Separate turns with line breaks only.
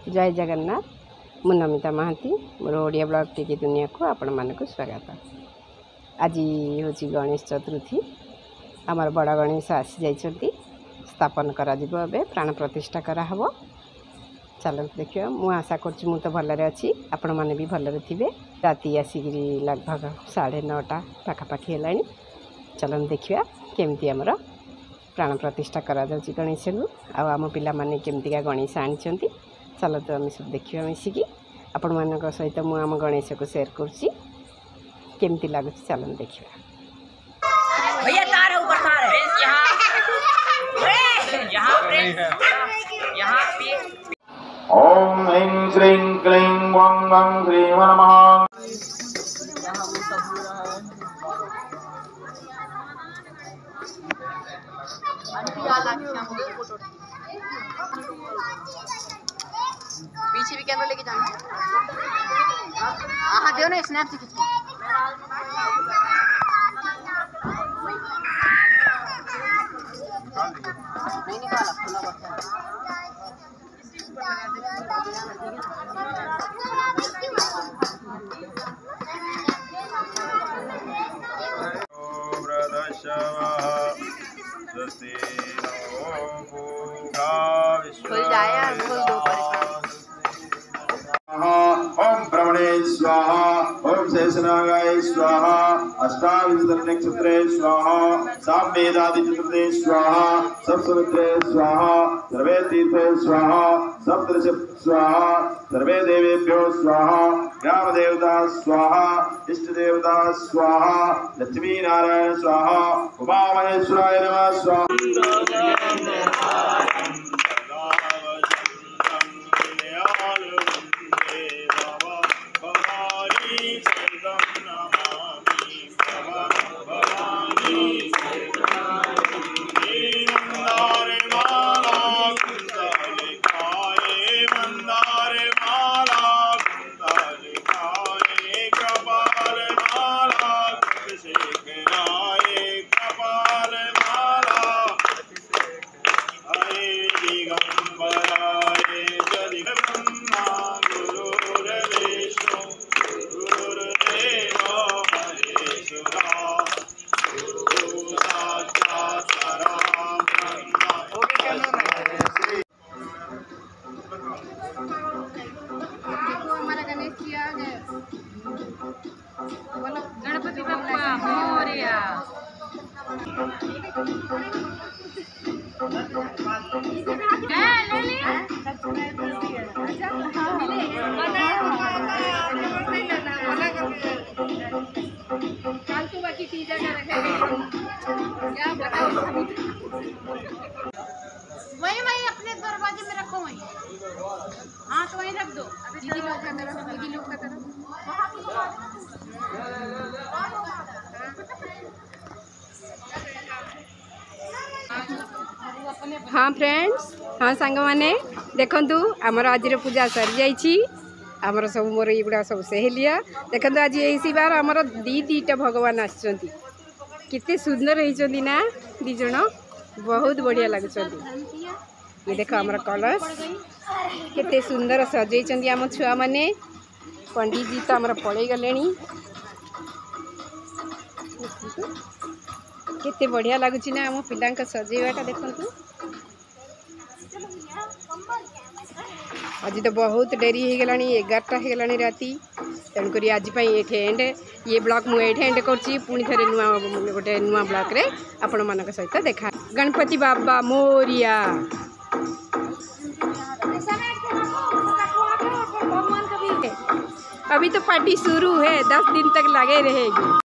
जय जगन्नाथ मु नमिता महांती मोर ओडिया ब्लॉग टीकी दुनिया को आपण मानक स्वागत। आज हूँ गणेश चतुर्थी आमर बड़ गणेश आसी जाइछंती स्थापन करा जिवो एबे प्राण प्रतिष्ठा करा हबो। चलत देखियो मु आशा करछु मु तो भलरे अछि आपण माने भी भलरे थिबे। राति आसिगिरी लगभग 9:30 पाखापाखि हेलाणी। चलन देखिया केमती आमर प्राण प्रतिष्ठा करा जाउची गणेश को आम पिला माने केमतिका गणेश आनिछंती। चलो तो आम सब देखिए मिसिकी आपण मान सहित मु आम गणेश को शेयर करछि केमती लागुची। चलन देखिया
भैया तार है ऊपर तार है यहाँ पे
ओम ऐं श्रीं क्लीं वं वं श्रीं नमः।
पीछे भी कैमरा लेके जाना। हाँ दो ना स्नैप से खींचो। नहीं निकाला खुला बच्चा खुल जाए खुल दो
ओम ब्रह्मणे स्वाहा ओम शेषनागाय स्वाहा अष्टाविंशति नक्षत्रे स्वाहा सामवेदादि चतुर्थे स्वाहा सप्तमित्रे स्वाहा सर्वे तीर्थे स्वाहा सप्तदश स्वाहा सर्वे देवेभ्यो स्वाहा ग्राम देवता स्वाहा इष्ट देवता स्वाहा लक्ष्मी नारायण स्वाहा उमा महेश्वराय नमः स्वाहा।
गणपति बप्पा मोरया।
फालतू बाकी चीजें ना रखेंगे क्या बताओ। वही अपने दरवाजे में रखो वही। हाँ तो वहीं रख दो। दीदी लोग का तरफ दीदी लोग का तरफ।
हाँ फ्रेंड्स हाँ सांग माने देखंतु आमर आज पूजा सरी जाइछि। आमर सब मोर युवा सब सहेलिया देखंतु आज यही बार आमर दीटा भगवान आछंती कितने सुंदर होइछंती ना दी जण बहुत बढ़िया लगुछंती। ये देखो आमर कलश केते सुंदर सजैछंती आम छुआ माने। पंडित जी तो आमर पळै गलेनी केते बढ़िया लगुछि ना आम पिलांका सजैवाटा देखंतु। आज तो बहुत डेरी हो गलानी 11टा हो गलानी राति तेणुक आज ये एंड ये ब्लॉग मुझे एंड करछि। पुणी थे नुआ गोटे नुआ ब्लॉग रे आपण मानक सहित देखा। गणपति बाबा मोरिया। अभी तो पार्टी शुरू है 10 दिन तक लगे रहेगी।